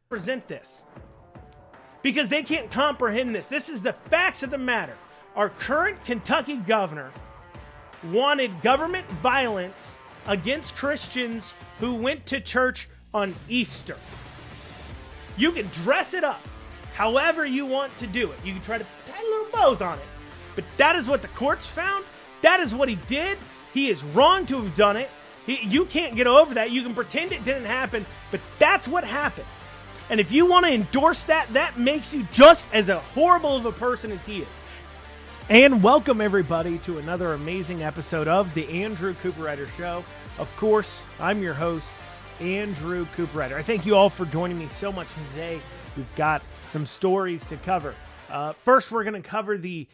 present this because they can't comprehend this. This is the facts of the matter. Our current Kentucky governor wanted government violence against Christians who went to church on Easter. You can dress it up however you want to do it. You can try to tie little bows on it. But that is what the courts found. That is what he did. He is wrong to have done it. You can't get over that. You can pretend it didn't happen, but that's what happened. And if you want to endorse that, that makes you just as a horrible of a person as he is. And welcome everybody to another amazing episode of the Andrew Cooperrider Show. Of course, I'm your host, Andrew Cooperrider. I thank you all for joining me so much today. We've got some stories to cover. First, we're going to cover the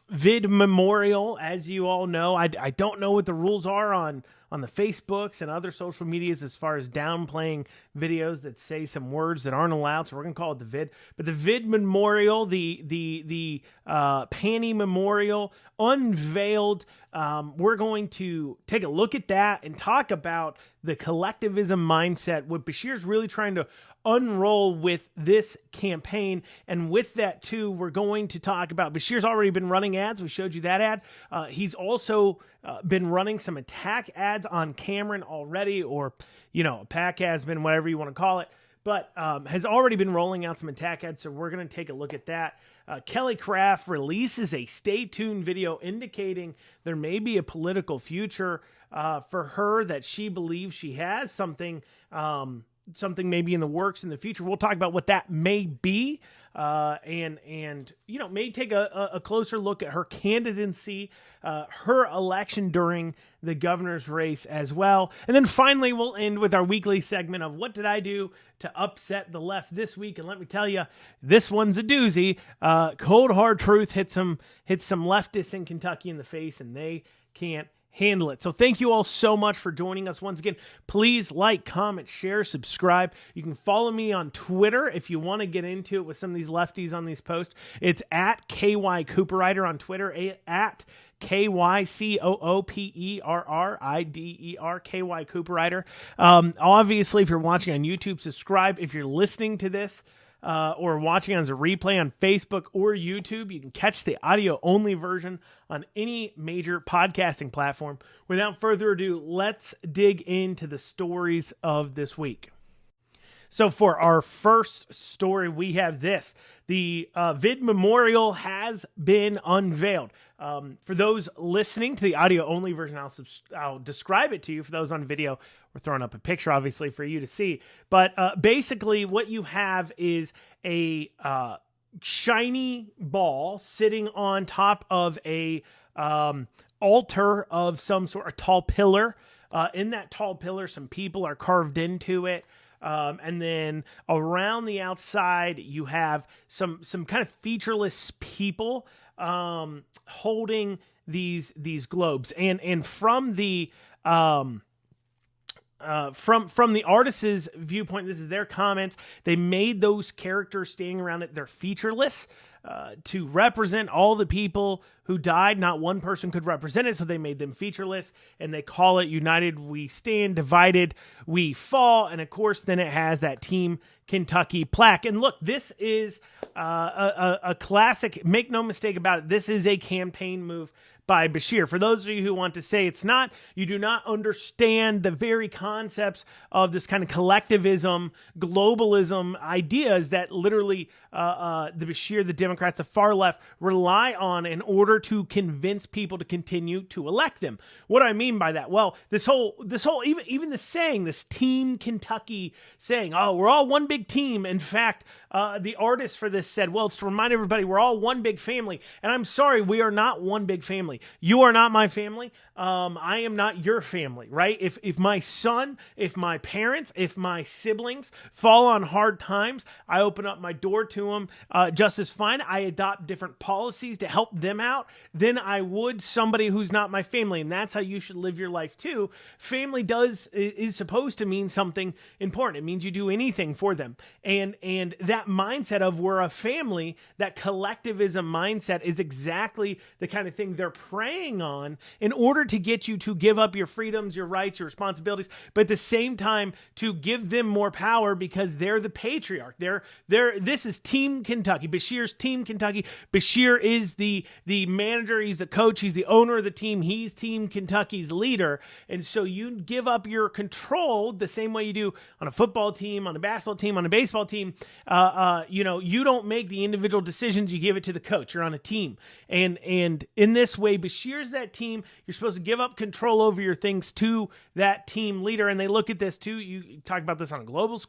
Vid Memorial. As you all know, I don't know what the rules are on the Facebooks and other social medias as far as downplaying videos that say some words that aren't allowed, so we're going to call it the Vid. But the Vid Memorial, the Panty Memorial, unveiled. We're going to take a look at that and talk about the collectivism mindset, what Beshear's really trying to unroll with this campaign. And with that too, we're going to talk about Beshear's already been running ads. We showed you that ad. He's also been running some attack ads on Cameron already, or, you know, pack has been, whatever you want to call it, but has already been rolling out some attack ads. So we're going to take a look at that. Kelly Craft releases a stay tuned video indicating there may be a political future for her, that she believes she has something maybe in the works in the future. We'll talk about what that may be, and you know, may take a closer look at her candidacy, her election during the governor's race as well. And then finally, we'll end with our weekly segment of what did I do to upset the left this week. And let me tell you, this one's a doozy. Cold hard truth hit some leftists in Kentucky in the face, and they can't handle it. So thank you all so much for joining us once again. Please like, comment, share, subscribe. You can follow me on Twitter if you want to get into it with some of these lefties on these posts. It's at KY Cooperrider on Twitter, at KYCOOPERRIDER, KY Cooperrider. Obviously, if you're watching on YouTube, subscribe. If you're listening to this or watching as a replay on Facebook or YouTube, you can catch the audio-only version on any major podcasting platform. Without further ado, let's dig into the stories of this week. So for our first story, we have this. The Vid Memorial has been unveiled. For those listening to the audio-only version, I'll describe it to you. For those on video, we're throwing up a picture, obviously, for you to see. But basically, what you have is a shiny ball sitting on top of a altar of some sort, a tall pillar. In that tall pillar, some people are carved into it. And then around the outside, you have some kind of featureless people holding these globes. And from the from the artist's viewpoint, this is their comments. They made those characters standing around it, they're featureless, to represent all the people who died. Not one person could represent it, so they made them featureless, and they call it United We Stand, Divided We Fall. And of course, then it has that Team Kentucky plaque. And look, this is a classic. Make no mistake about it. This is a campaign move by Beshear. For those of you who want to say it's not, you do not understand the very concepts of this kind of collectivism, globalism ideas that literally the Beshear, the Democrats, the far left rely on in order to convince people to continue to elect them. What do I mean by that? Well, this whole even the saying, this Team Kentucky saying, oh, we're all one big team. In fact, the artist for this said, well, it's to remind everybody we're all one big family. And I'm sorry, we are not one big family. You are not my family. I am not your family, right? If my son, if my parents, if my siblings fall on hard times, I open up my door to them just as fine. I adopt different policies to help them out than I would somebody who's not my family. And that's how you should live your life too. Family is supposed to mean something important. It means you do anything for them. And that mindset of we're a family, that collectivism mindset is exactly the kind of thing they're preying on in order to get you to give up your freedoms, your rights, your responsibilities, but at the same time to give them more power because they're the patriarch. This is Team Kentucky. Beshear's Team Kentucky. Beshear is the manager. He's the coach. He's the owner of the team. He's Team Kentucky's leader. And so you give up your control the same way you do on a football team, on a basketball team, on a baseball team. You don't make the individual decisions. You give it to the coach. You're on a team. And in this way, Beshear's that team. You're supposed to give up control over your things to that team leader. And they look at this too. You talk about this on a global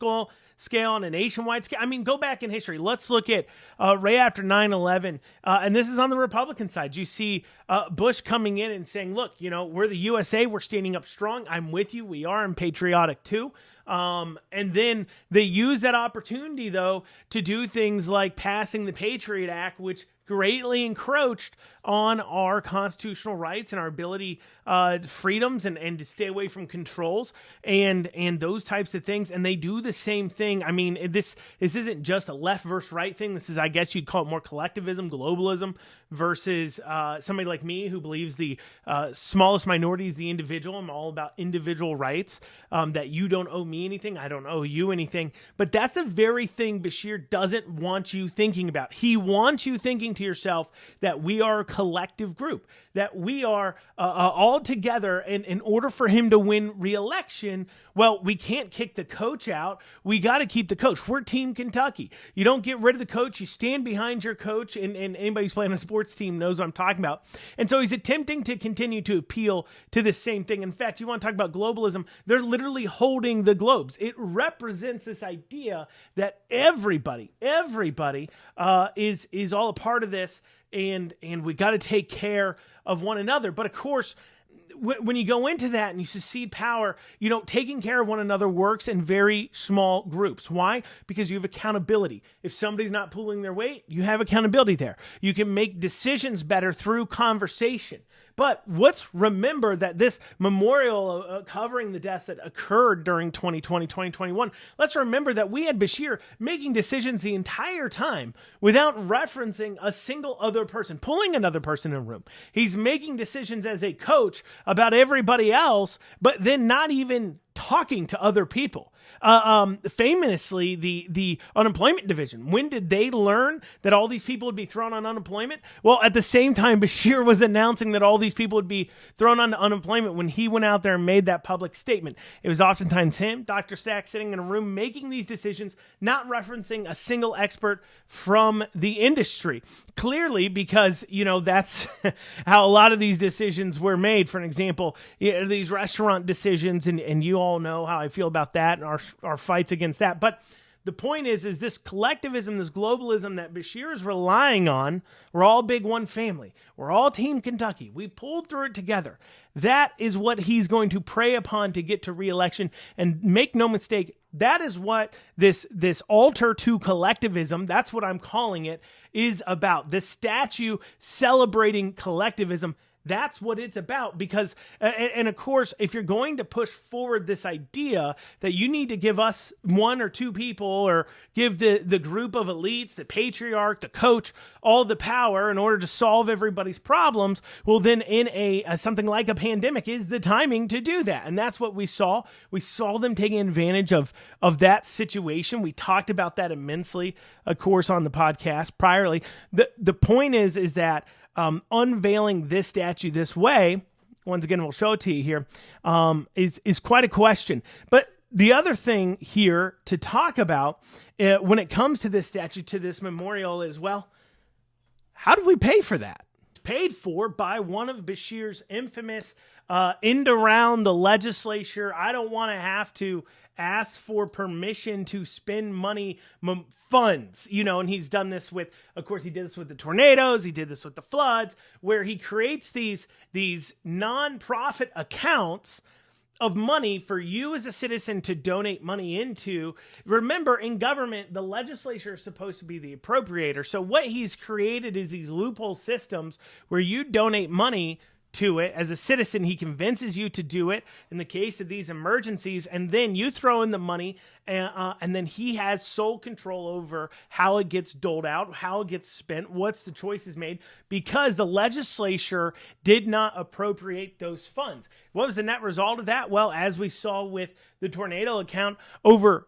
scale, on a nationwide scale. I mean, go back in history. Let's look at right after 9/11. And this is on the Republican side. You see Bush coming in and saying, look, we're the USA. We're standing up strong. I'm with you. We are. I'm patriotic too. And then they use that opportunity, though, to do things like passing the Patriot Act, which greatly encroached on our constitutional rights and our ability, freedoms, and to stay away from controls and those types of things. And they do the same thing. I mean, this isn't just a left versus right thing. This is, I guess you'd call it more collectivism, globalism versus somebody like me who believes the smallest minority is the individual. I'm all about individual rights, that you don't owe me anything. I don't owe you anything. But that's the very thing Beshear doesn't want you thinking about. He wants you thinking to yourself that we are a collective group, that we are all together. And in order for him to win re-election, well, we can't kick the coach out. We got to keep the coach. We're Team Kentucky. You don't get rid of the coach. You stand behind your coach, and anybody who's playing a sports team knows what I'm talking about. And so he's attempting to continue to appeal to the same thing. In fact, you want to talk about globalism, they're literally holding the globes. It represents this idea that everybody is all a part of this, and we got to take care of one another. But of course, when you go into that and you secede power, taking care of one another works in very small groups. Why? Because you have accountability. If somebody's not pulling their weight, you have accountability there. You can make decisions better through conversation. But let's remember that this memorial covering the deaths that occurred during 2020, 2021, let's remember that we had Beshear making decisions the entire time without referencing a single other person, pulling another person in a room. He's making decisions as a coach about everybody else, but then not even talking to other people. Famously, the unemployment division, when did they learn that all these people would be thrown on unemployment? Well, at the same time, Beshear was announcing that all these people would be thrown on unemployment when he went out there and made that public statement. It was oftentimes him, Dr. Stack, sitting in a room making these decisions, not referencing a single expert from the industry. Clearly, because, that's how a lot of these decisions were made. For an example, these restaurant decisions, and you all know how I feel about that and our fights against that. But the point is this collectivism, this globalism that Beshear is relying on. We're all big one family. We're all Team Kentucky. We pulled through it together. That is what he's going to prey upon to get to re-election. And make no mistake, that is what this altar to collectivism, that's what I'm calling it, is about. This statue celebrating collectivism, that's what it's about. Because, and of course, if you're going to push forward this idea that you need to give us one or two people, or give the group of elites, the patriarch, the coach, all the power in order to solve everybody's problems, well, then in something like a pandemic is the timing to do that. And that's what we saw. We saw them taking advantage of that situation. We talked about that immensely, of course, on the podcast priorly. The point is that unveiling this statue this way, once again, we'll show it to you here, is quite a question. But the other thing here to talk about when it comes to this statue, to this memorial, is, well, how do we pay for that? It's paid for by one of Beshear's infamous end around the legislature. I don't want to have to ask for permission to spend money, funds, and he's done this with, of course, he did this with the tornadoes, he did this with the floods, where he creates these nonprofit accounts of money for you as a citizen to donate money into. Remember, in government, the legislature is supposed to be the appropriator. So what he's created is these loophole systems where you donate money to it. As a citizen, he convinces you to do it in the case of these emergencies, and then you throw in the money, and then he has sole control over how it gets doled out, how it gets spent, what's the choices made, because the legislature did not appropriate those funds. What was the net result of that? Well, as we saw with the tornado account, over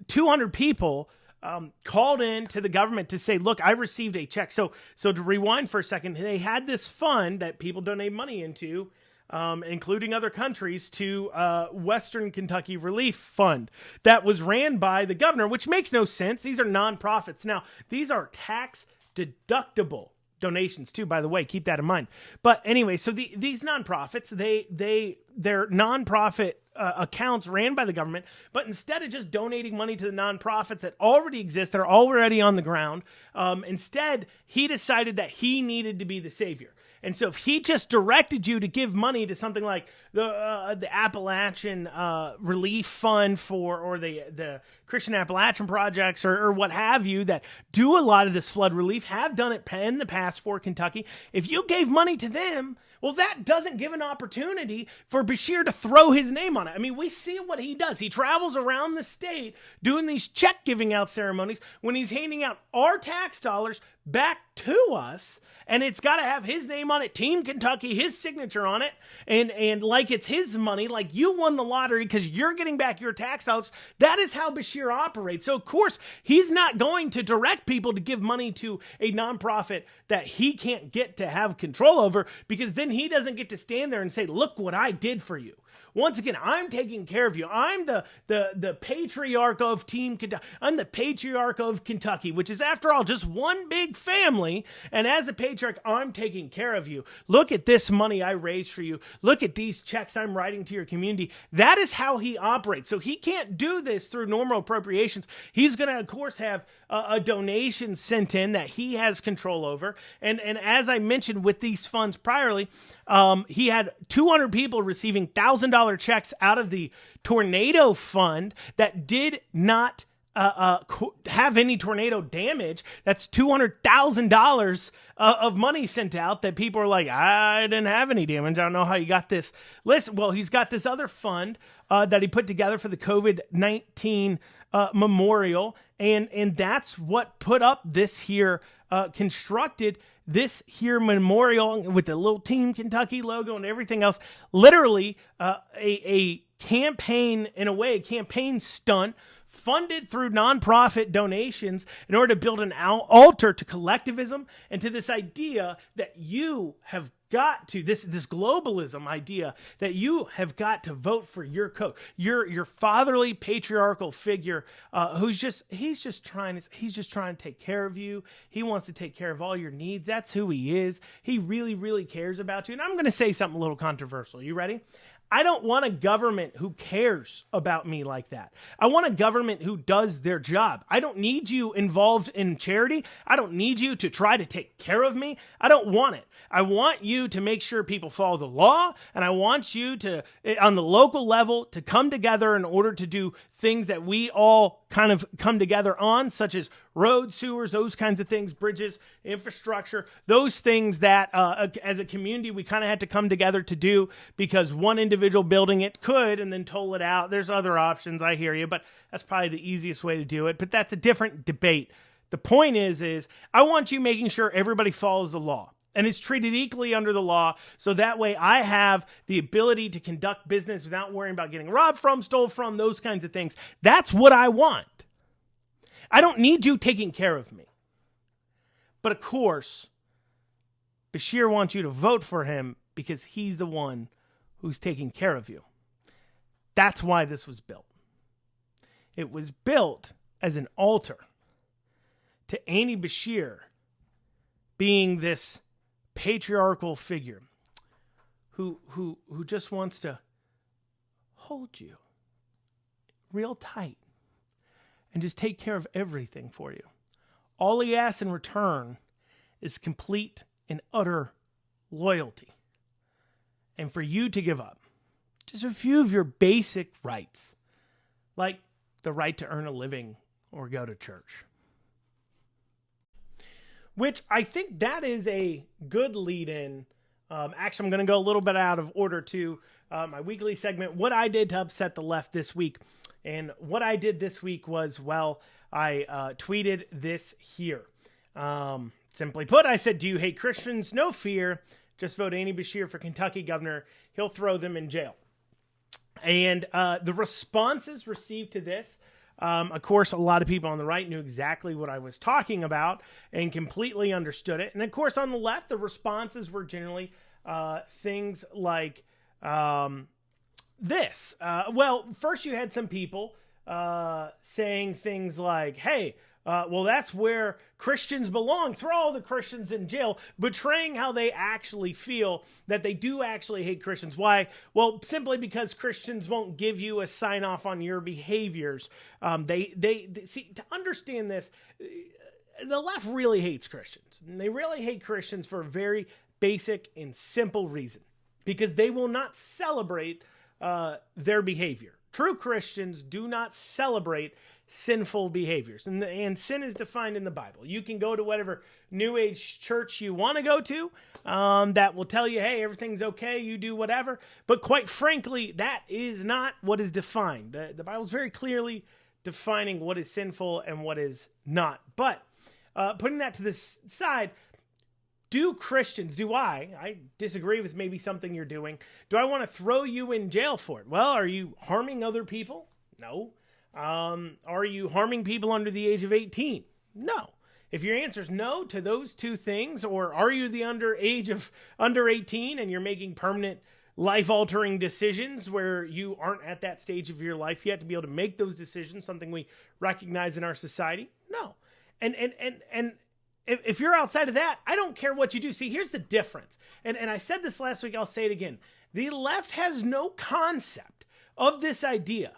200 people called in to the government to say, look, I received a check. So to rewind for a second, they had this fund that people donate money into, including other countries, to Western Kentucky Relief Fund that was ran by the governor, which makes no sense. These are nonprofits. Now, these are tax deductible donations too, by the way, keep that in mind. But anyway, so these nonprofits, they're nonprofit accounts ran by the government, but instead of just donating money to the nonprofits that already exist, that are already on the ground, instead he decided that he needed to be the savior. And so if he just directed you to give money to something like the Appalachian Relief Fund or the Christian Appalachian Projects or what have you that do a lot of this flood relief, have done it in the past for Kentucky, if you gave money to them, well, that doesn't give an opportunity for Beshear to throw his name on it. I mean, we see what he does. He travels around the state doing these check giving out ceremonies when he's handing out our tax dollars back to us, and it's got to have his name on it, Team Kentucky, his signature on it, and like it's his money, like you won the lottery because you're getting back your tax dollars. That is how Beshear operates. So, of course, he's not going to direct people to give money to a nonprofit that he can't get to have control over, because then he doesn't get to stand there and say, look what I did for you. Once again, I'm taking care of you. I'm the patriarch of Team Kentucky. I'm the patriarch of Kentucky, which is, after all, just one big family. And as a patriarch, I'm taking care of you. Look at this money I raised for you. Look at these checks I'm writing to your community. That is how he operates. So he can't do this through normal appropriations. He's going to, of course, have a donation sent in that he has control over. And as I mentioned with these funds priorly, he had 200 people receiving $1,000 checks out of the tornado fund that did not have any tornado damage. That's $200,000 of money sent out that people are like, I didn't have any damage. I don't know how you got this list. Well, he's got this other fund that he put together for the COVID-19 memorial, and that's what put up this here constructed this here memorial with the little Team Kentucky logo and everything else. Literally a campaign, in a way, a campaign stunt funded through nonprofit donations in order to build an altar to collectivism and to this idea that you have got to, this globalism idea that you have got to vote for your coach, your fatherly patriarchal figure, he's just trying to take care of you. He wants to take care of all your needs. That's who he is. He really, really cares about you. And I'm going to say something a little controversial. You ready? I don't want a government who cares about me like that. I want a government who does their job. I don't need you involved in charity. I don't need you to try to take care of me. I don't want it. I want you to make sure people follow the law, and I want you to, on the local level, to come together in order to do things that we all kind of come together on, such as roads, sewers, those kinds of things, bridges, infrastructure, those things that as a community we kind of had to come together to do, because one individual building it could and then toll it out. There's other options, I hear you, but that's probably the easiest way to do it. But that's a different debate. The point is I want you making sure everybody follows the law and is treated equally under the law, so that way I have the ability to conduct business without worrying about getting robbed from, stole from, those kinds of things. That's what I want. I don't need you taking care of me. But of course, Beshear wants you to vote for him because he's the one who's taking care of you. That's why this was built. It was built as an altar to Andy Beshear being this patriarchal figure who just wants to hold you real tight and just take care of everything for you. All he asks in return is complete and utter loyalty, and for you to give up just a few of your basic rights, like the right to earn a living or go to church. Which I think that is a good lead-in Actually, I'm going to go a little bit out of order to my weekly segment, what I did to upset the left this week. And what I did this week was, well, I tweeted this here. Simply put, I said, do you hate Christians? No fear. Just vote Andy Beshear for Kentucky governor. He'll throw them in jail. And the responses received to this, of course, a lot of people on the right knew exactly what I was talking about and completely understood it. And of course, on the left, the responses were generally things like this. Well, first you had some people saying things like, hey, well, that's where Christians belong. Throw all the Christians in jail, betraying how they actually feel, that they do actually hate Christians. Why? Well, simply because Christians won't give you a sign off on your behaviors. They see, to understand this, the left really hates Christians. And they really hate Christians for a very basic and simple reason, because they will not celebrate their behavior. True Christians do not celebrate sinful behaviors. And sin is defined in the Bible. You can go to whatever New Age church you want to go to that will tell you, hey, everything's okay, you do whatever. But quite frankly, that is not what is defined. The Bible is very clearly defining what is sinful and what is not. But putting that to the side, do Christians, I disagree with maybe something you're doing. Do I want to throw you in jail for it? Well, are you harming other people? No. Are you harming people under the age of 18? No. If your answer is no to those two things, or are you the under 18 and you're making permanent life-altering decisions where you aren't at that stage of your life yet to be able to make those decisions, something we recognize in our society? No. And if you're outside of that, I don't care what you do. See, here's the difference. And I said this last week, I'll say it again. The left has no concept of this idea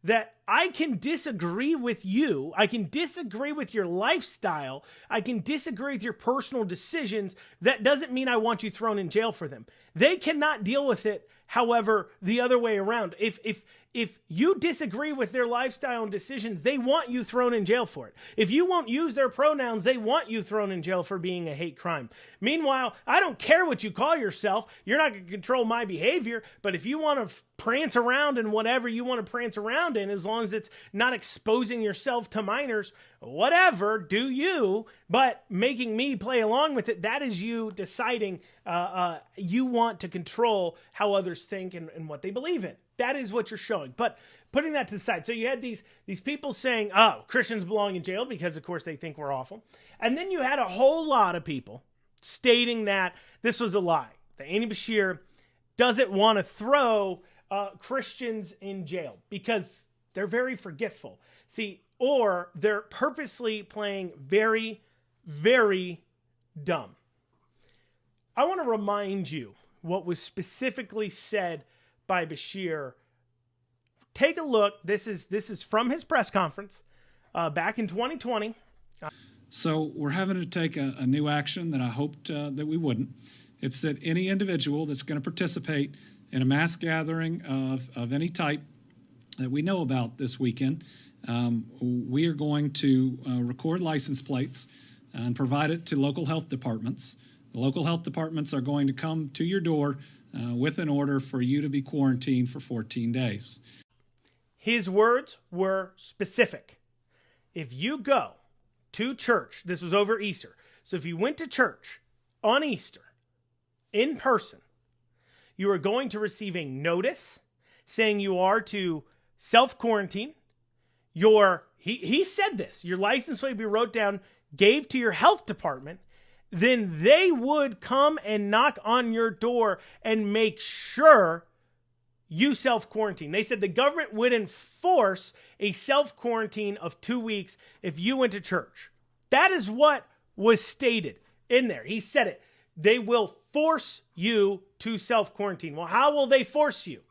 that I can disagree with you, I can disagree with your lifestyle, I can disagree with your personal decisions. That doesn't mean I want you thrown in jail for them. They cannot deal with it, however, the other way around. If you disagree with their lifestyle and decisions, they want you thrown in jail for it. If you won't use their pronouns, they want you thrown in jail for being a hate crime. Meanwhile, I don't care what you call yourself. You're not going to control my behavior. But if you want to prance around in whatever you want to prance around in, as long as it's not exposing yourself to minors, whatever, do you. But making me play along with it, that is you deciding you want to control how others think and what they believe in. That is what you're showing. But putting that to the side, so you had these people saying, oh, Christians belong in jail because, of course, they think we're awful. And then you had a whole lot of people stating that this was a lie, that Andy Beshear doesn't want to throw Christians in jail because they're very forgetful. See, or they're purposely playing very, very dumb. I want to remind you what was specifically said by Beshear. Take a look. This is from his press conference back in 2020. So we're having to take a new action that I hoped that we wouldn't. It's that any individual that's going to participate in a mass gathering of any type that we know about this weekend, we are going to record license plates and provide it to local health departments. The local health departments are going to come to your door with an order for you to be quarantined for 14 days. His words were specific. If you go to church, this was over Easter, so if you went to church on Easter in person, you are going to receive a notice saying you are to self-quarantine. He said this, your license will be wrote down, gave to your health department, then they would come and knock on your door and make sure you self-quarantine. They said the government would enforce a self-quarantine of 2 weeks if you went to church. That is what was stated in there. He said it. They will force you to self-quarantine. Well, how will they force you?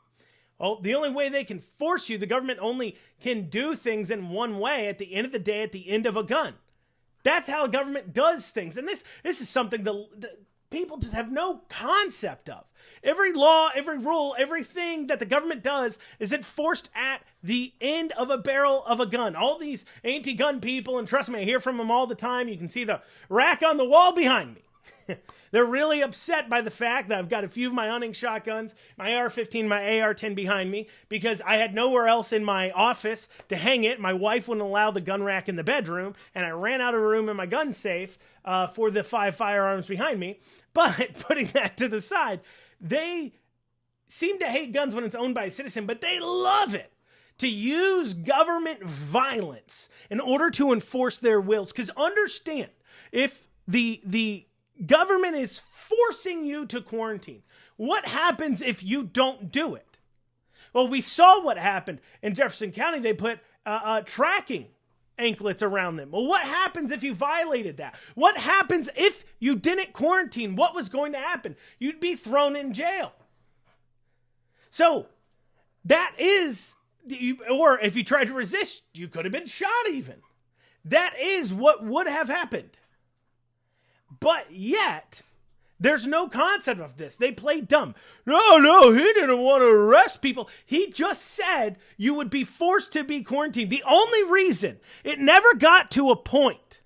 Well, the only way they can force you, the government only can do things in one way at the end of the day, at the end of a gun. That's how government does things. And this is something the people just have no concept of. Every law, every rule, everything that the government does is enforced at the end of a barrel of a gun. All these anti-gun people, and trust me, I hear from them all the time. You can see the rack on the wall behind me. They're really upset by the fact that I've got a few of my hunting shotguns, my AR-15, my AR-10 behind me, because I had nowhere else in my office to hang it. My wife wouldn't allow the gun rack in the bedroom, and I ran out of room in my gun safe for the 5 firearms behind me. But putting that to the side, they seem to hate guns when it's owned by a citizen, but they love it to use government violence in order to enforce their wills. Because understand, if the government is forcing you to quarantine, what happens if you don't do it? Well, we saw what happened in Jefferson County. They put tracking anklets around them. Well, what happens if you violated that? What happens if you didn't quarantine? What was going to happen? You'd be thrown in jail. So that is, or if you tried to resist, you could have been shot even. That is what would have happened. But yet, there's no concept of this. They play dumb. No, he didn't want to arrest people. He just said you would be forced to be quarantined. The only reason it never got to a point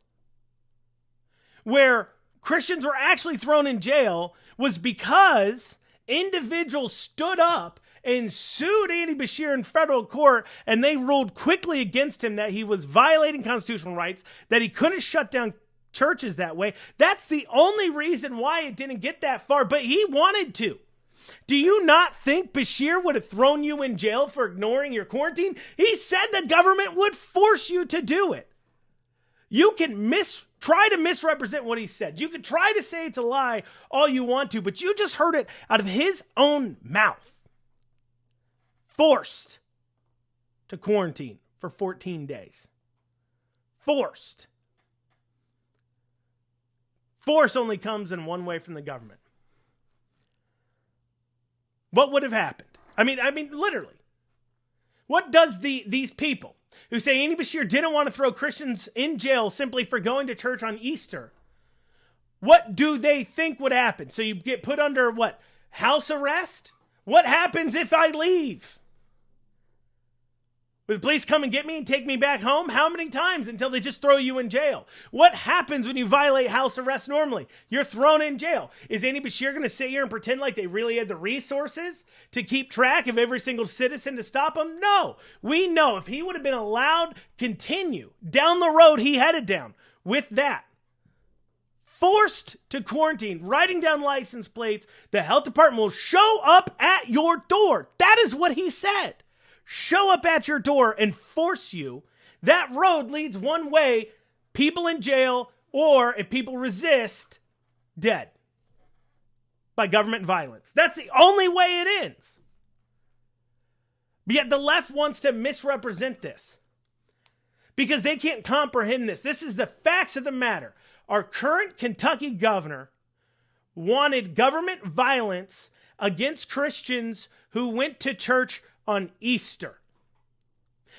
where Christians were actually thrown in jail was because individuals stood up and sued Andy Beshear in federal court, and they ruled quickly against him that he was violating constitutional rights, that he couldn't shut down churches that way. That's the only reason why it didn't get that far, but he wanted to. Do you not think Beshear would have thrown you in jail for ignoring your quarantine? He said the government would force you to do it. You can try to misrepresent what he said. You can try to say it's a lie all you want to, but you just heard it out of his own mouth. Forced to quarantine for 14 days. Forced. Force only comes in one way from the government. What would have happened? I mean, literally. What does these people who say Andy Beshear didn't want to throw Christians in jail simply for going to church on Easter, what do they think would happen? So you get put under what? House arrest? What happens if I leave? Will the police come and get me and take me back home? How many times until they just throw you in jail? What happens when you violate house arrest normally? You're thrown in jail. Is Andy Beshear going to sit here and pretend like they really had the resources to keep track of every single citizen to stop him? No. We know if he would have been allowed continue down the road he headed down with that, forced to quarantine, writing down license plates, the health department will show up at your door. That is what he said. Show up at your door and force you. That road leads one way, people in jail, or if people resist, dead by government violence. That's the only way it ends. But yet the left wants to misrepresent this because they can't comprehend this. This is the facts of the matter. Our current Kentucky governor wanted government violence against Christians who went to church on Easter.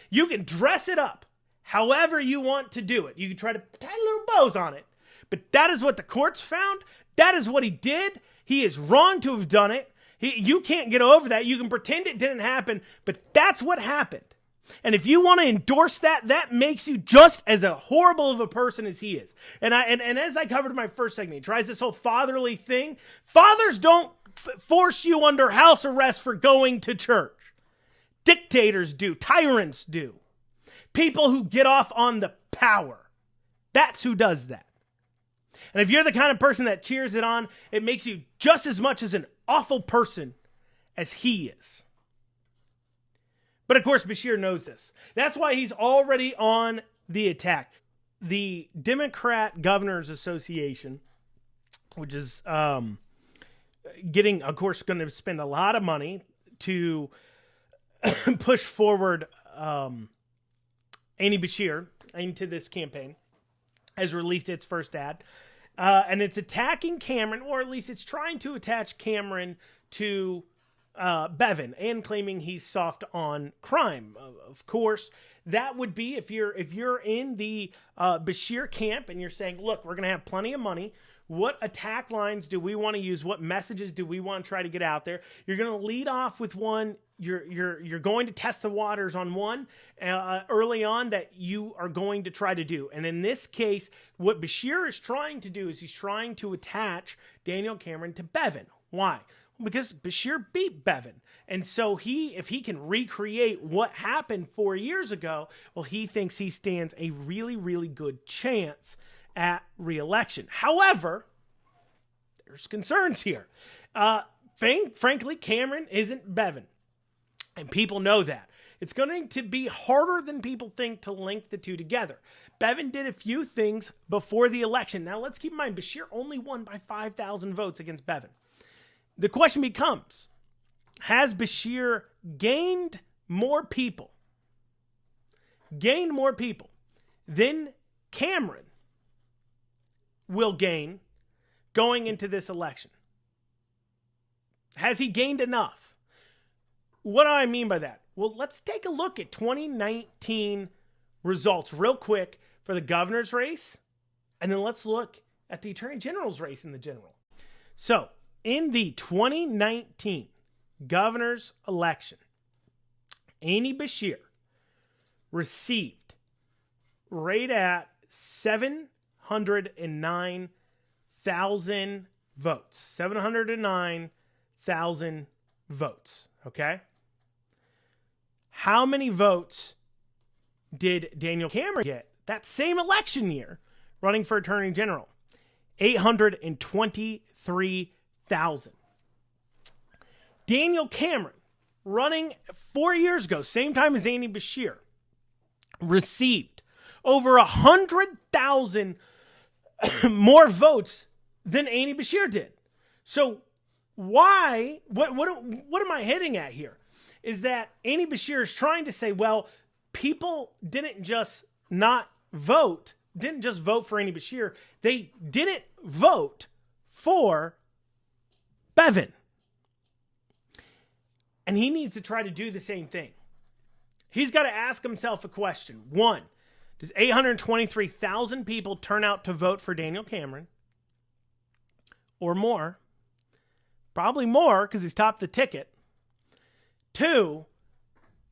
You can dress it up however you want to do it. You can try to tie little bows on it. But that is what the courts found. That is what he did. He is wrong to have done it. You can't get over that. You can pretend it didn't happen, but that's what happened. And if you want to endorse that, that makes you just as a horrible of a person as he is. And as I covered in my first segment, he tries this whole fatherly thing. Fathers don't force you under house arrest for going to church. Dictators do. Tyrants do. People who get off on the power. That's who does that. And if you're the kind of person that cheers it on, it makes you just as much as an awful person as he is. But of course, Beshear knows this. That's why he's already on the attack. The Democrat Governors Association, which is getting, of course, going to spend a lot of money to push forward Andy Beshear into this campaign, has released its first ad. And it's attacking Cameron, or at least it's trying to attach Cameron to Bevin and claiming he's soft on crime. Of course, that would be if you're in the Beshear camp and you're saying, look, we're going to have plenty of money. What attack lines do we want to use? What messages do we want to try to get out there? You're going to lead off with one. You're going to test the waters on one early on that you are going to try to do. And in this case, what Beshear is trying to do is he's trying to attach Daniel Cameron to Bevin. Why? Because Beshear beat Bevin. And so if he can recreate what happened 4 years ago, well, he thinks he stands a really, really good chance at re-election. However, there's concerns here. Frankly, Cameron isn't Bevin. And people know that. It's going to be harder than people think to link the two together. Bevin did a few things before the election. Now, let's keep in mind, Beshear only won by 5,000 votes against Bevin. The question becomes, has Beshear gained more people than Cameron will gain going into this election? Has he gained enough? What do I mean by that? Well, let's take a look at 2019 results real quick for the governor's race, and then let's look at the attorney general's race in the general. So, in the 2019 governor's election, Andy Beshear received right at 709,000 votes. 709,000 votes, okay? How many votes did Daniel Cameron get that same election year running for attorney general? 823,000. Daniel Cameron, running 4 years ago, same time as Andy Beshear, received over 100,000 more votes than Andy Beshear did. So why, what am I hitting at here? Is that Andy Beshear is trying to say, well, people didn't just vote for Andy Beshear. They didn't vote for Bevin. And he needs to try to do the same thing. He's got to ask himself a question. One, does 823,000 people turn out to vote for Daniel Cameron? Or more? Probably more because he's topped the ticket. Two,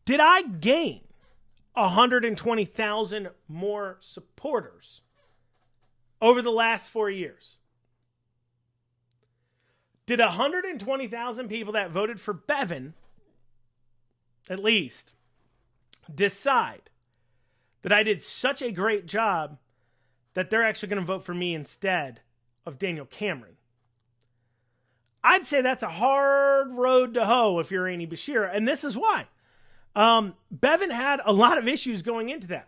did I gain 120,000 more supporters over the last 4 years? Did 120,000 people that voted for Bevin, at least, decide that I did such a great job that they're actually going to vote for me instead of Daniel Cameron? I'd say that's a hard road to hoe if you're Andy Beshear, and this is why. Bevin had a lot of issues going into that.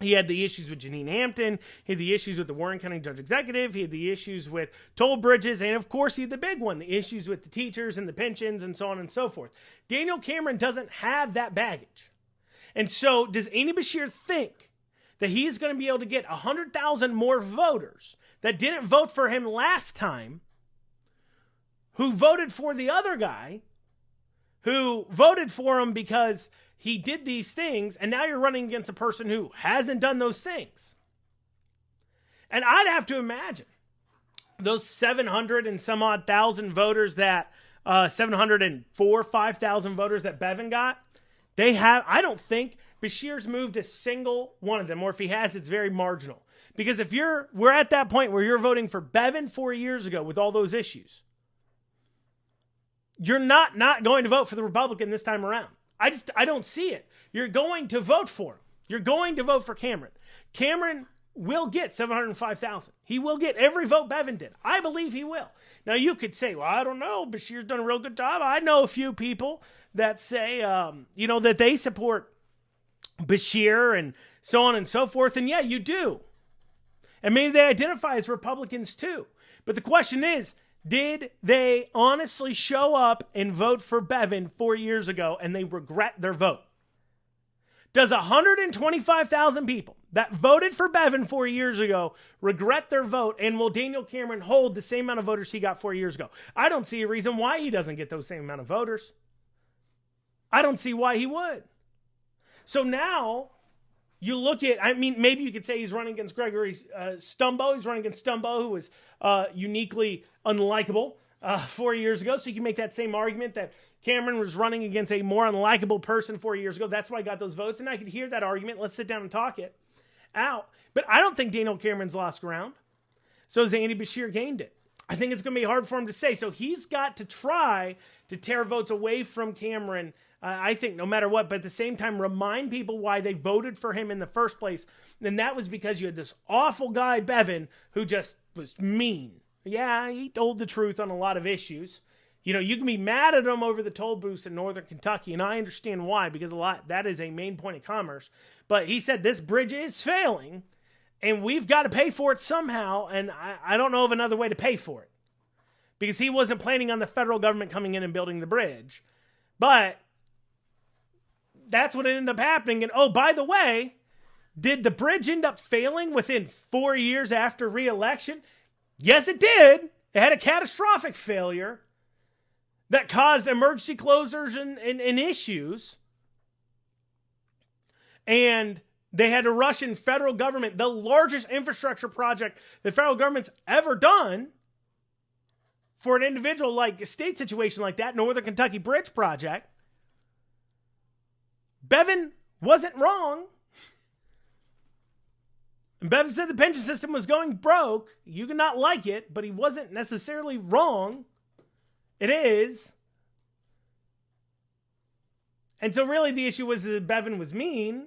He had the issues with Janine Hampton. He had the issues with the Warren County Judge Executive. He had the issues with toll bridges. And, of course, he had the big one, the issues with the teachers and the pensions and so on and so forth. Daniel Cameron doesn't have that baggage. And so does Andy Beshear think that he is going to be able to get 100,000 more voters that didn't vote for him last time, who voted for the other guy, who voted for him because he did these things, and now you're running against a person who hasn't done those things? And I'd have to imagine those 700 and some odd thousand voters that 704, 5,000 voters that Bevin got, I don't think Beshear's moved a single one of them, or if he has, it's very marginal. Because if we're at that point where you're voting for Bevin 4 years ago with all those issues, you're not going to vote for the Republican this time around. I don't see it. You're going to vote for him. You're going to vote for Cameron. Cameron will get 705,000. He will get every vote Bevin did. I believe he will. Now, you could say, well, I don't know. Beshear's done a real good job. I know a few people that say, that they support Beshear and so on and so forth. And yeah, you do. And maybe they identify as Republicans too. But the question is, did they honestly show up and vote for Bevin 4 years ago and they regret their vote? Does 125,000 people that voted for Bevin 4 years ago regret their vote, and will Daniel Cameron hold the same amount of voters he got 4 years ago? I don't see a reason why he doesn't get those same amount of voters. I don't see why he would. So now you look at, I mean, maybe you could say he's running against Gregory Stumbo. He's running against Stumbo, who was uniquely unlikable 4 years ago. So you can make that same argument that Cameron was running against a more unlikable person 4 years ago. That's why I got those votes. And I could hear that argument. Let's sit down and talk it out. But I don't think Daniel Cameron's lost ground. So has Andy Beshear gained it. I think it's going to be hard for him to say. So he's got to try to tear votes away from Cameron, I think, no matter what. But at the same time, remind people why they voted for him in the first place. And that was because you had this awful guy, Bevin, who just was mean. Yeah, he told the truth on a lot of issues. You know, you can be mad at him over the toll booths in northern Kentucky, and I understand why, because that is a main point of commerce. But he said this bridge is failing, and we've got to pay for it somehow, and I don't know of another way to pay for it. Because he wasn't planning on the federal government coming in and building the bridge. But that's what ended up happening. And oh, by the way, did the bridge end up failing within 4 years after re-election? Yes, it did. It had a catastrophic failure that caused emergency closures and issues. And they had to rush in federal government, the largest infrastructure project the federal government's ever done for an individual, like a state situation like that, Northern Kentucky Bridge Project. Bevin wasn't wrong. And Bevin said the pension system was going broke. You can not like it, but he wasn't necessarily wrong. It is. And so really the issue was that Bevin was mean,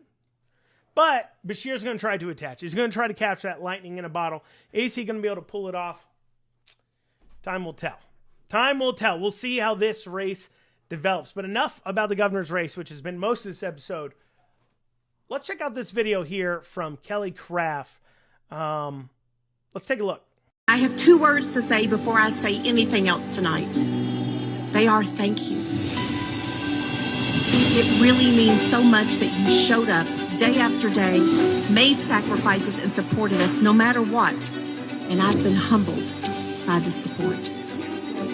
but Beshear's going to try to attach. He's going to try to capture that lightning in a bottle. Is he going to be able to pull it off? Time will tell. Time will tell. We'll see how this race develops. But enough about the governor's race, which has been most of this episode. Let's check out this video here from Kelly Craft. Let's take a look. I have 2 words to say before I say anything else tonight. They are thank you. It really means so much that you showed up day after day, made sacrifices, and supported us no matter what. And I've been humbled by the support.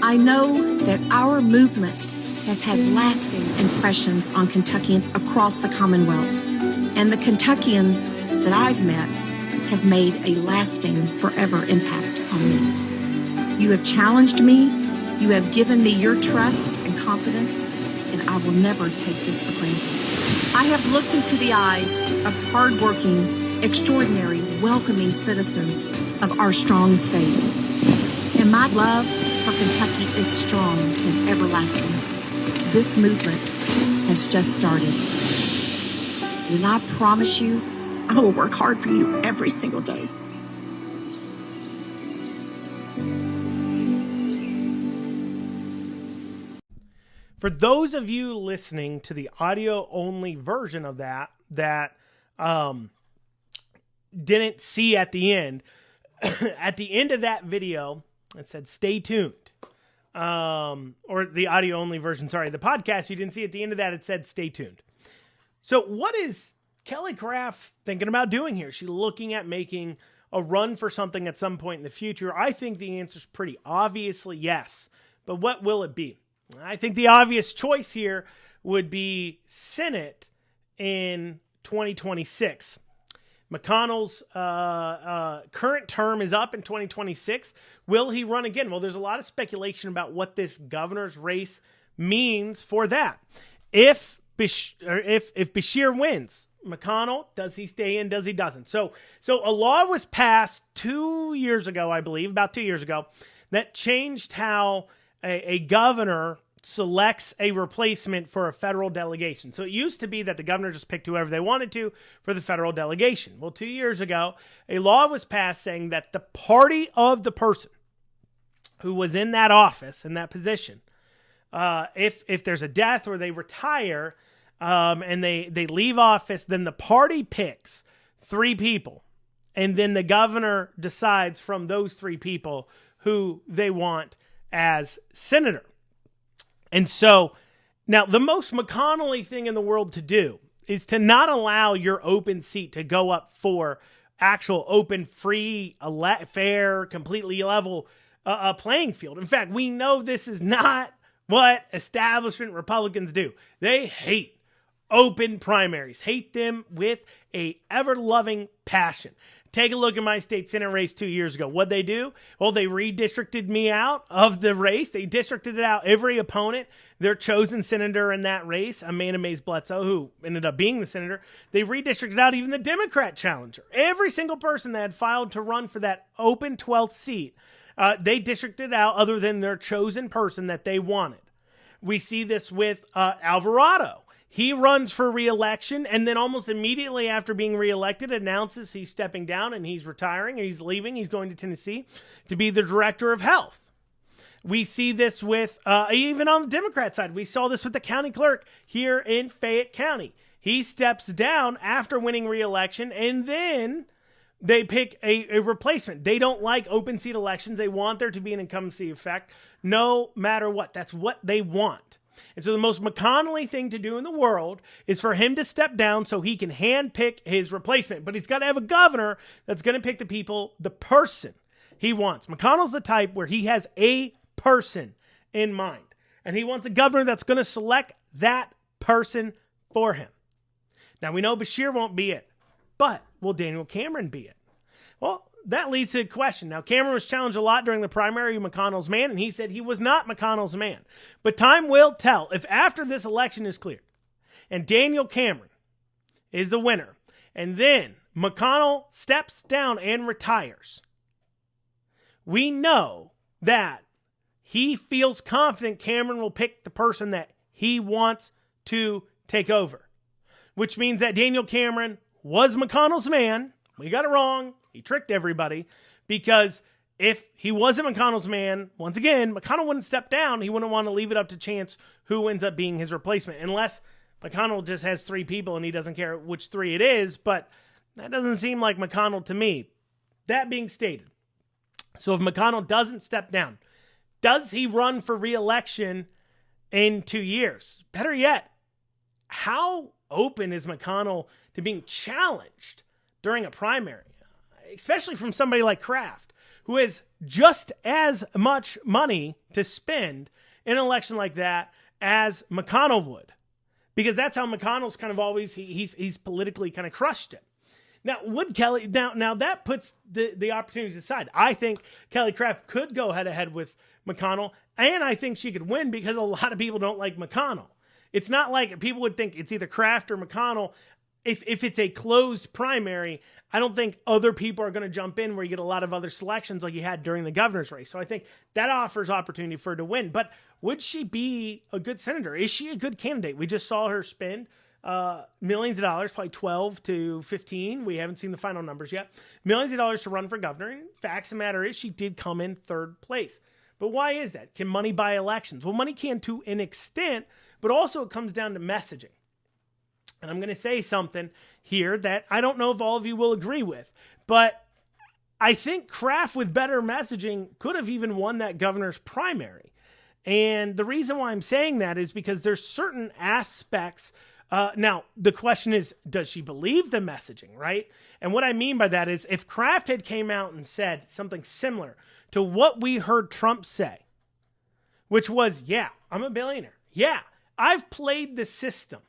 I know that our movement has had lasting impressions on Kentuckians across the Commonwealth. And the Kentuckians that I've met have made a lasting, forever impact on me. You have challenged me. You have given me your trust and confidence, and I will never take this for granted. I have looked into the eyes of hardworking, extraordinary, welcoming citizens of our strong state. And my love for Kentucky is strong and everlasting. This movement has just started. And I promise you, I will work hard for you every single day. For those of you listening to the audio-only version of that didn't see at the end, at the end of that video, it said, stay tuned. Or the audio-only version, sorry, the podcast, you didn't see at the end of that, it said, stay tuned. So what is Kelly Craft thinking about doing here? She's looking at making a run for something at some point in the future. I think the answer is pretty obviously yes. But what will it be? I think the obvious choice here would be Senate in 2026. McConnell's current term is up in 2026. Will he run again? Well, there's a lot of speculation about what this governor's race means for that. If Beshear wins, McConnell, does he stay in? Does he doesn't? So a law was passed 2 years ago, I believe, about 2 years ago, that changed how a governor selects a replacement for a federal delegation. So it used to be that the governor just picked whoever they wanted to for the federal delegation. Well, 2 years ago, a law was passed saying that the party of the person who was in that office, in that position, if there's a death or they retire and they leave office, then the party picks 3 people. And then the governor decides from those 3 people who they want as senator. And so now the most McConnell-y thing in the world to do is to not allow your open seat to go up for actual open, free, fair, completely level playing field. In fact, we know this is not what establishment Republicans do. They hate open primaries, hate them with a ever-loving passion. Take a look at my state Senate race 2 years ago. What'd they do? Well, they redistricted me out of the race. They districted it out every opponent, their chosen senator in that race, Amanda Mays Bledsoe, who ended up being the senator. They redistricted out even the Democrat challenger. Every single person that had filed to run for that open 12th seat, they districted out other than their chosen person that they wanted. We see this with Alvarado. He runs for re-election, and then almost immediately after being re-elected, announces he's stepping down and he's retiring, or he's leaving. He's going to Tennessee to be the director of health. We see this with, even on the Democrat side, we saw this with the county clerk here in Fayette County. He steps down after winning re-election, and then they pick a replacement. They don't like open seat elections. They want there to be an incumbency effect no matter what. That's what they want. And so the most McConnelly thing to do in the world is for him to step down so he can handpick his replacement. But he's got to have a governor that's going to pick the person he wants. McConnell's the type where he has a person in mind. And he wants a governor that's going to select that person for him. Now, we know Beshear won't be it. But will Daniel Cameron be it? Well, that leads to a question. Now, Cameron was challenged a lot during the primary of McConnell's man, and he said he was not McConnell's man. But time will tell if after this election is cleared and Daniel Cameron is the winner, and then McConnell steps down and retires, we know that he feels confident Cameron will pick the person that he wants to take over, which means that Daniel Cameron was McConnell's man. We got it wrong. He tricked everybody, because if he wasn't McConnell's man, once again, McConnell wouldn't step down. He wouldn't want to leave it up to chance who ends up being his replacement, unless McConnell just has three people and he doesn't care which three it is. But that doesn't seem like McConnell to me. That being stated, so if McConnell doesn't step down, does he run for re-election in 2 years? Better yet, how open is McConnell to being challenged during a primary? Especially from somebody like Kraft, who has just as much money to spend in an election like that as McConnell would. Because that's how McConnell's kind of always, he's politically kind of crushed it. Now, would Kelly, now that puts the opportunities aside. I think Kelly Kraft could go head-to-head with McConnell, and I think she could win because a lot of people don't like McConnell. It's not like people would think it's either Kraft or McConnell. If it's a closed primary, I don't think other people are going to jump in where you get a lot of other selections like you had during the governor's race. So I think that offers opportunity for her to win. But would she be a good senator? Is she a good candidate? We just saw her spend millions of dollars, probably 12 to 15. We haven't seen the final numbers yet. Millions of dollars to run for governor. And facts of the matter is she did come in third place. But why is that? Can money buy elections? Well, money can to an extent, but also it comes down to messaging. And I'm going to say something here that I don't know if all of you will agree with, but I think Kraft with better messaging could have even won that governor's primary. And the reason why I'm saying that is because there's certain aspects. Now, the question is, does she believe the messaging, right? And what I mean by that is if Kraft had came out and said something similar to what we heard Trump say, which was, yeah, I'm a billionaire. Yeah, I've played the system.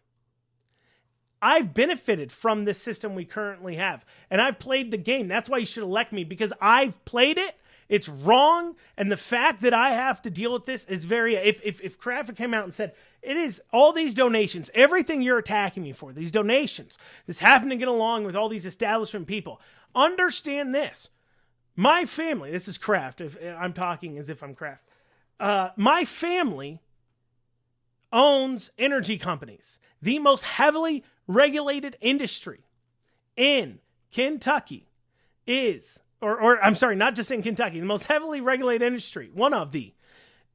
I've benefited from this system we currently have, and I've played the game. That's why you should elect me, because I've played it. It's wrong, and the fact that I have to deal with this is very. If Kraft came out and said it is all these donations, everything you're attacking me for, these donations, this having to get along with all these establishment people. Understand this: my family. This is Kraft. If I'm talking as if I'm Kraft, my family owns energy companies, the most heavily regulated industry in Kentucky is, or I'm sorry, not just in Kentucky, the most heavily regulated industry, one of the,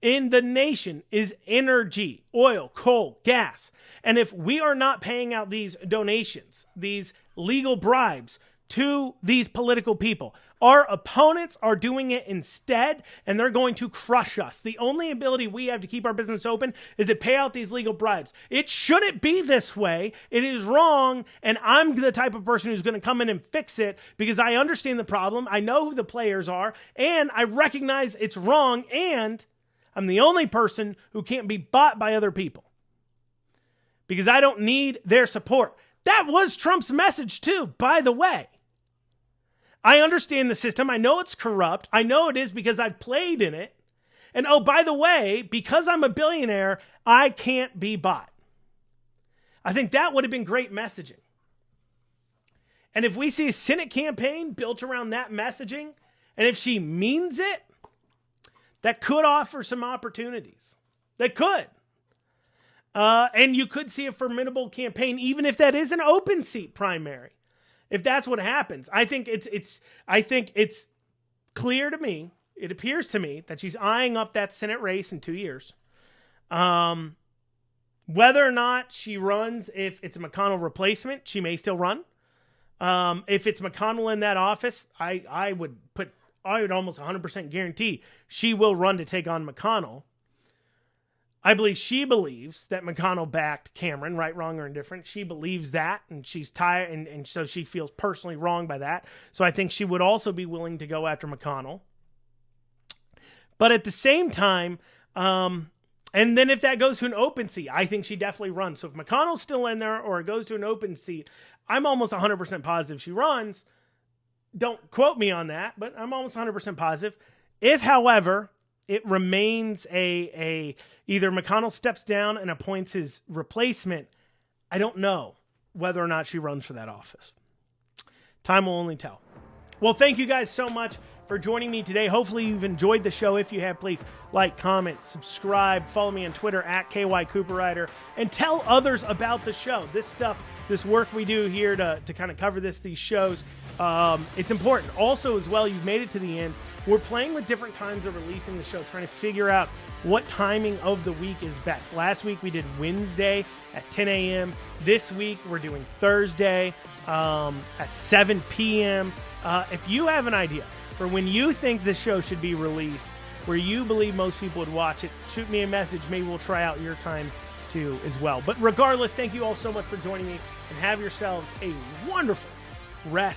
in the nation is energy, oil, coal, gas. And if we are not paying out these donations, these legal bribes to these political people. Our opponents are doing it instead, and they're going to crush us. The only ability we have to keep our business open is to pay out these legal bribes. It shouldn't be this way. It is wrong, and I'm the type of person who's going to come in and fix it because I understand the problem. I know who the players are, and I recognize it's wrong, and I'm the only person who can't be bought by other people because I don't need their support. That was Trump's message too, by the way. I understand the system. I know it's corrupt. I know it is because I've played in it. And oh, by the way, because I'm a billionaire, I can't be bought. I think that would have been great messaging. And if we see a Senate campaign built around that messaging, and if she means it, that could offer some opportunities. That could. And you could see a formidable campaign, even if that is an open seat primary. If that's what happens, I think it's clear to me. It appears to me that she's eyeing up that Senate race in 2 years. Whether or not she runs, if it's a McConnell replacement, she may still run. If it's McConnell in that office, I would almost 100% guarantee she will run to take on McConnell. I believe she believes that McConnell backed Cameron, right, wrong, or indifferent. She believes that, and she's tired, and so she feels personally wronged by that. So I think she would also be willing to go after McConnell. But at the same time, and then if that goes to an open seat, I think she definitely runs. So if McConnell's still in there or it goes to an open seat, I'm almost 100% positive she runs. Don't quote me on that, but I'm almost 100% positive. If, however, it remains either McConnell steps down and appoints his replacement, I don't know whether or not she runs for that office. Time will only tell. Well, thank you guys so much for joining me today. Hopefully you've enjoyed the show. If you have, please like, comment, subscribe, follow me on Twitter at KYCooperWriter, and tell others about the show. This work we do here to kind of cover these shows, it's important. Also, as well, you've made it to the end. We're playing with different times of releasing the show, trying to figure out what timing of the week is best. Last week we did Wednesday at 10 a.m. This week we're doing Thursday at 7 p.m. If you have an idea for when you think this show should be released, where you believe most people would watch it, shoot me a message. Maybe we'll try out your time too as well. But regardless, thank you all so much for joining me, and have yourselves a wonderful rest